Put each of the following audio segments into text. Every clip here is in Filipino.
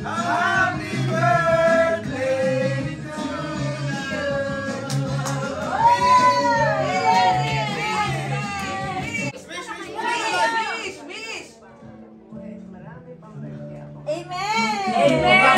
Happy birthday to Amen! Amen!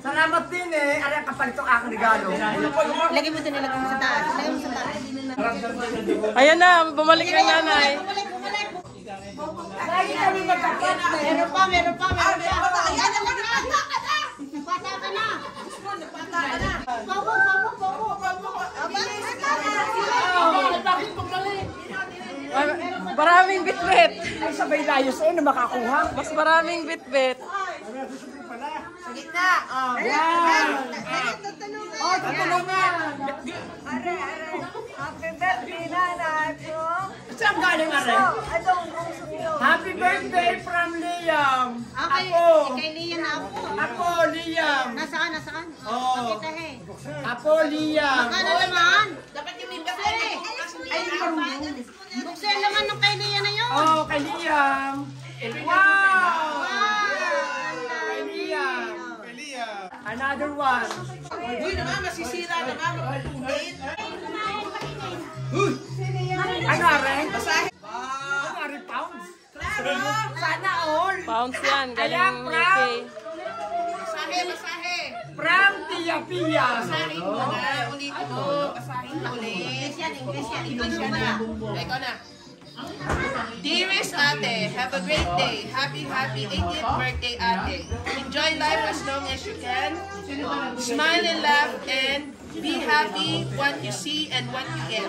Salamat din eh. Aray kapal ito aking regalo. Lagay mo din, ilagay mo sa taas. Lagay mo sa taas. Ayan na, bumalik yung nanay. Bumalik. Meron pa. Ayan, napata ka na. Maraming bitbit. Ay, sabay layo sa'yo na makakuha. Mas maraming bitbit. Sa gitna. Tutulungan. Happy birthday, nanay po. Saan galing aray? Happy birthday from Liam. Okay, Ako. kay Liam na ako. Ako, Liam. Nasaan? Oo. Pakita he. Ako, Liam. Magkano naman? Dapat yung may kasi. Ay, buksan yung laman ng kay Liam na yun. Oh, kay Liam. Wow! Kay Liam. Another one. Uy, naman, masisira naman. Magpapugit. Ano, Ren? Ano, Ren, pounds? Sana all. Pounds yan, galing Ayan, UK. Masahe. From Tia Pia. Basahin mo na. Ulitin mo. Basahin mo ulit. English ka na. Ikaw na. Dearest Ate, have a great day. Happy 80th birthday, Ate. Enjoy life as long as you can. Smile and laugh and be happy what you see and what you get.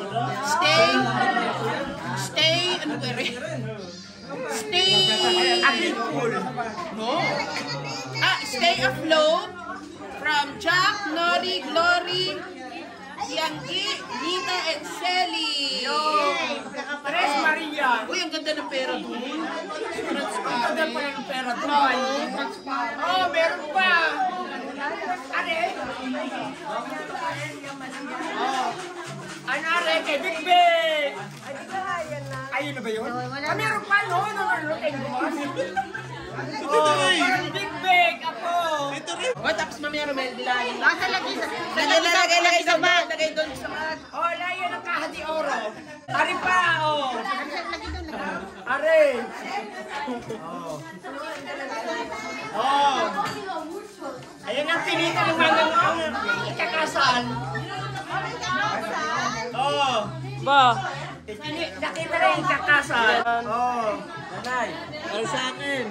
Stay afloat from Jack, Nori, Glory, Bianchi, Nita, and Shelly. Tres Maria. Uy, ang ganda ng pera doon. Ang ganda pala ng pera doon. Oh, meron pa. Are? Oh. Ano are? Kay Big Big. Ayun na ba yun? Ah, meron pa, no? Parang Big Big ako. O, tapos mamaya Romel, dilahin. Basta lagi sa... Lagay sa bag. Lagay doon sa bag. Oh, layan ang kahati oro. Are pa, oh. Lagi doon. Are. Oh. Ayan ang tinita ng mga ikakasal. Oh. Ba? Nakita na yung ikakasal. Oh. Nanay. Ay sa akin.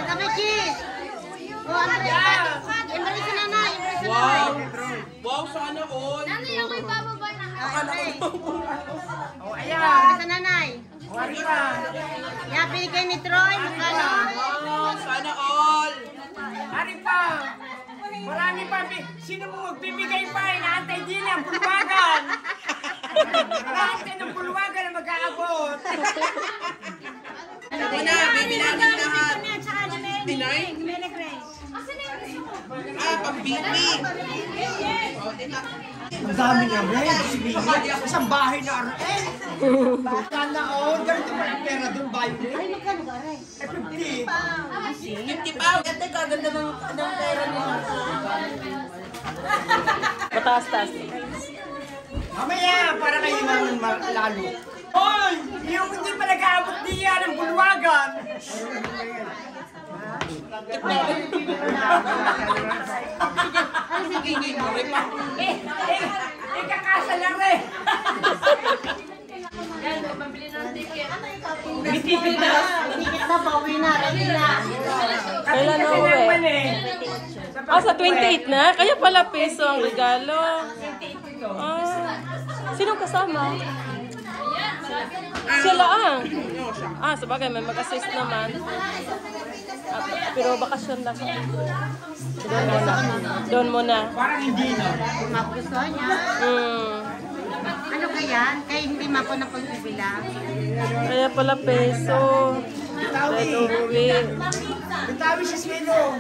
Dami cheese. Oh, ano yan? Embrace si nanay. Wow, sana all. Nanay, ako ibababa na. Oh, ayan. Embrace si nanay. Wari pa. Yan, binigay ni Troy. Magkano? Wow, sana all. Ari pa. Marami pa. Sino mo magbibigay pa? Inaantay din ang pulwagan. Inaantay ng pulwagan na mag-aabot. Ako na, bibilangin lahat. Dinay? Pang-bibi. Ang dami niya, Red. Isang bahay na Red. Sana all. Ganito pa ang pera doon, bayo. Ay, magkano ba, Ray? 50. 50 pounds. Ate, kaganda ng pera mo. Mataas-taas. Mamaya, para kayo naman lalo. Hoy! Yung hindi pa nag-aabot niya ng bulwagan. Kakasal lang rin. Bitigil na. Ticket na, pauwi na. Ready na. Kailan na uwi? Ah, sa 28 na? Kaya pala peso ang regalo. Ah, sino kasama? Sila ang. Ah, sabagay, may mag-assist naman. Ah, pero bakasyon lang. Doon muna. Parang hindi na. Kung magustuhan niya. Ano kaya? Kaya hindi mako na pagbibilang. Kaya pala peso. Dahil uwi. Bitawi si Swelo.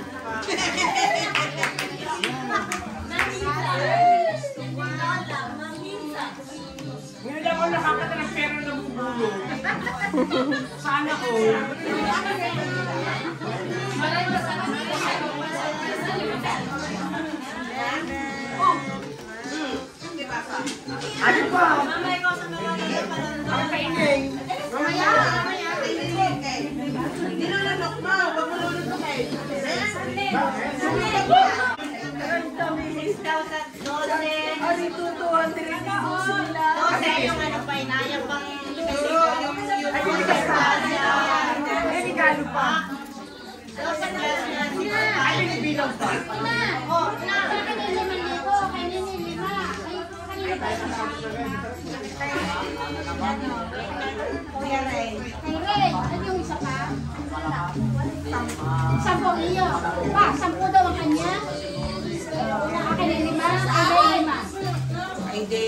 Ngayon lang ako nakakata ng pera ng bubulo. Sana ko. Ano pa? Ang kainin. Mamaya. Nilulunok mo. Huwag mo lulunukin. Kasi yung ano pa, inayang pang... May regalo pa. Ay, may bilang pa. Sampung iyo. Pa, 10 daw ang kanya. Akin ay 5, ay 5. Hindi.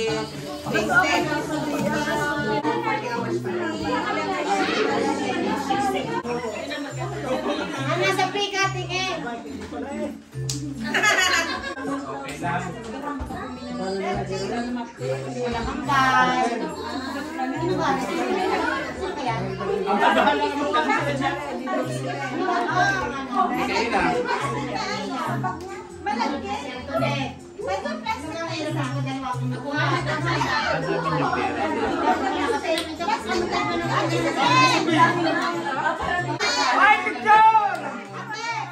Ano sa pre-cutting eh? Wala kang bag. Ano ba? Ano kaya? Ang tagahan lang naman kami sa Hoy, picture!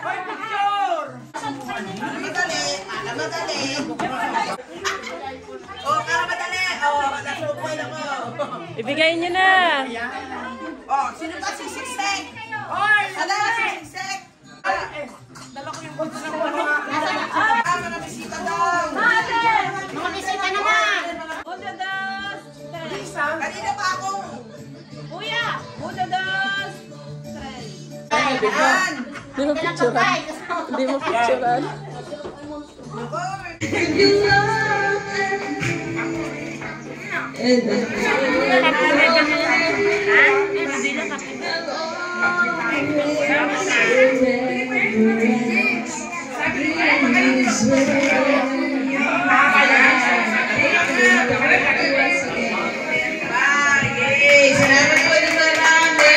Hoy, picture! Madali. Madali. Oh, para madali. Oh, nasukoy lang mo. Ibigay niyo na. Oh, sino ba si Siksek? Oy! Ala, si Siksek. Dala ko yung box ng mga... Mga bisita daw. Mga bisita naman. Kanina pa ako. Yan. Hindi mo picturean. Hindi mo picturean. Yay! Salamat po ng marami.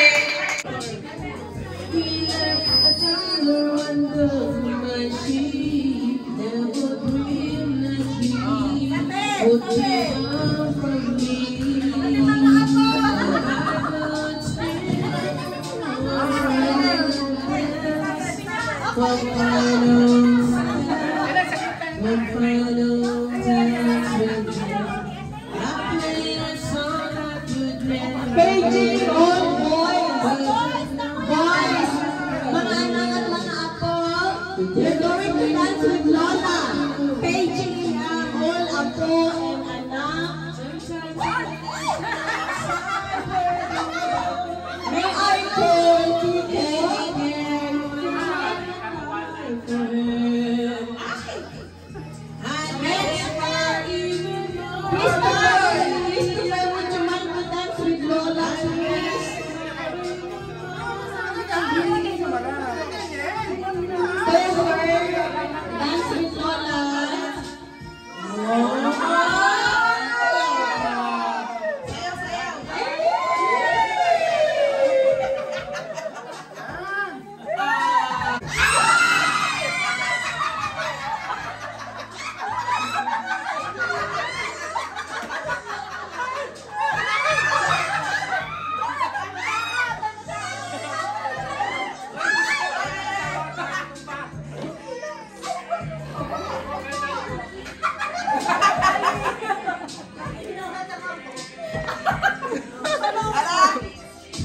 Paging all boys. Boys, mga anak at mga apo, you're going to dance with Lola. Paging all apo and anak. May I call to take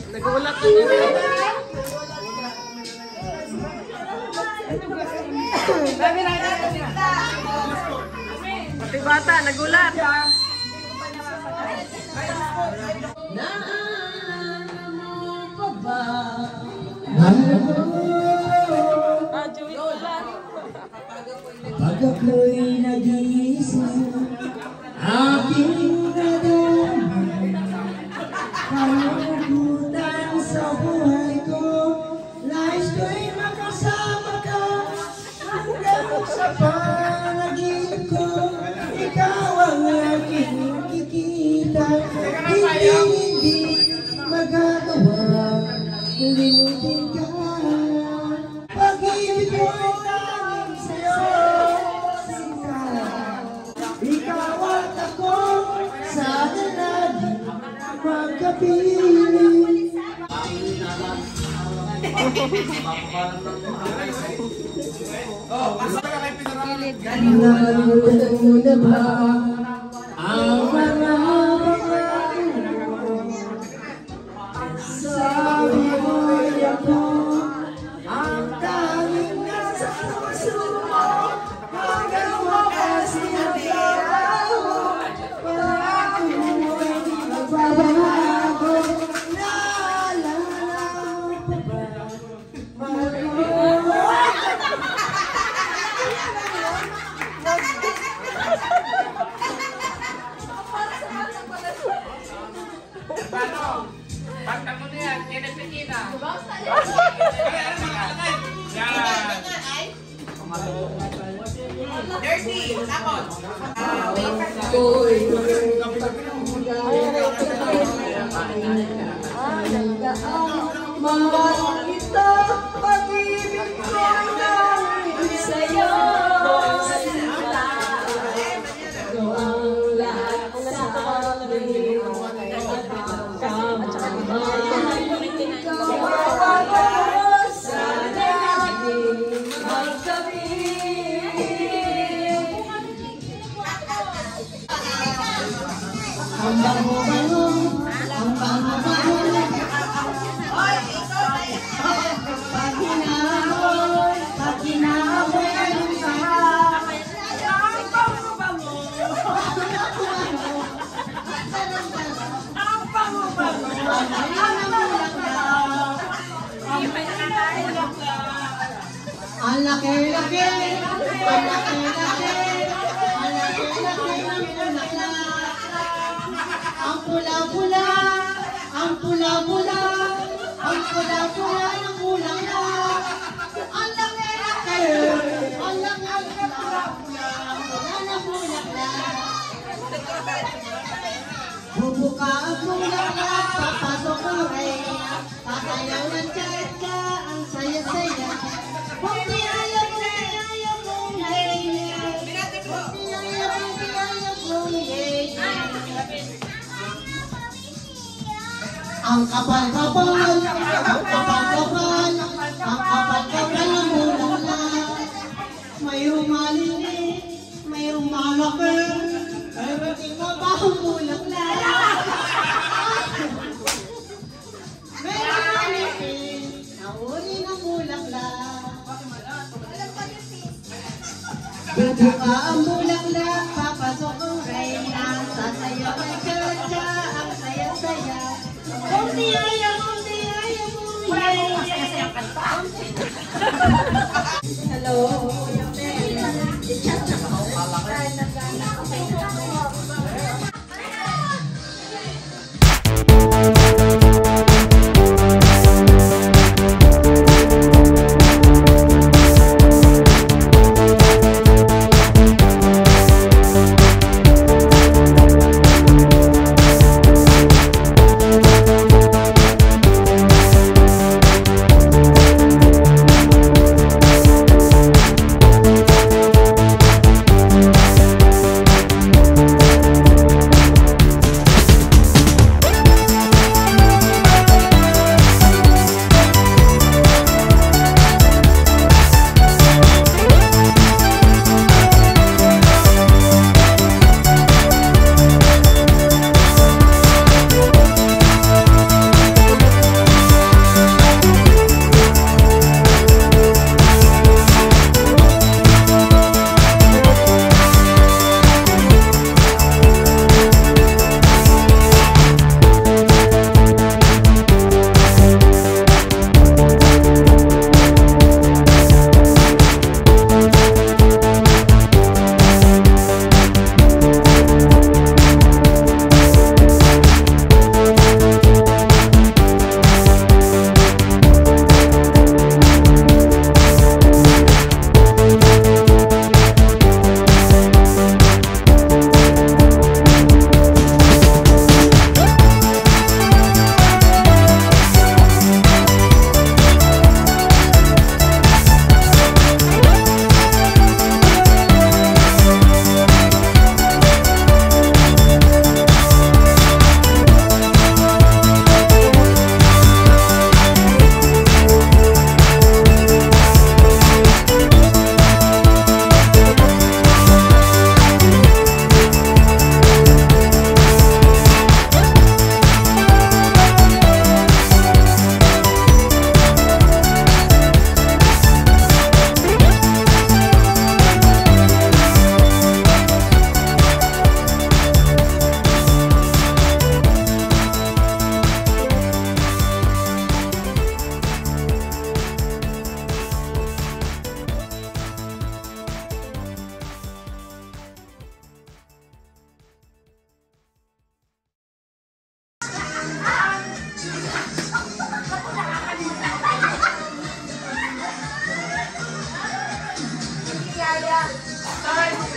Nagulat na nila. Pati bata, nagulat. Ah, Joey, ulan. Pag ako'y nag-iisip, aking nadamay, kalungkutan sa buhay ko, nais ko'y makasama ka, hanggang sa panaginip ko, ikaw ang aking nakikita, hindi magagawa, limutin ka. Pag-ibig ko'y tanging sa'yo, sinta. Ikaw at ako, sana lagi magkapiling. Nakalimutan mo na ba ang mga sabi mo'y ako ang tanging nasa puso mo hanggang wakas tinatawag mo. Pangako mo'y di magbabago. Naalala mo pa ba? Mahal mo. Banta mo na yan, kinapikina. Dirty. Tapos. Mahal kita, pag-ibig ko'y nanging sa'yo, sinta. Ikaw ang lahat sa akin. Sana laging magkapiling. Ang laki-laki, ang laki-laki, ang laki-laki ng bulaklak. Ang pula-pula, ang pula-pula, ang pula-pula ng bulaklak. Ang laki-laki, ang laki-laki ng bulaklak. Bubuka ang bulaklak, papasok ang reyna, pasayaw ng cha-cha, ang saya-saya. Kung di ayaw kong reyna, kung di ayaw kong reyna. Ang kapal-kapal, ang kapal-kapal, ang kapal-kapal ng bulaklak. Mayroong maliit, mayroong malaki, mayroong tingabang bulaklak. Mayroong maliit, nauli ng bulaklak. Bubuka ang bulaklak, papasok ang reyna, sasayaw ng cha-cha, ang saya-saya. Kung di ayaw, kung di ayaw, kung di ayaw. Hello. I-cha-cha ka. Start!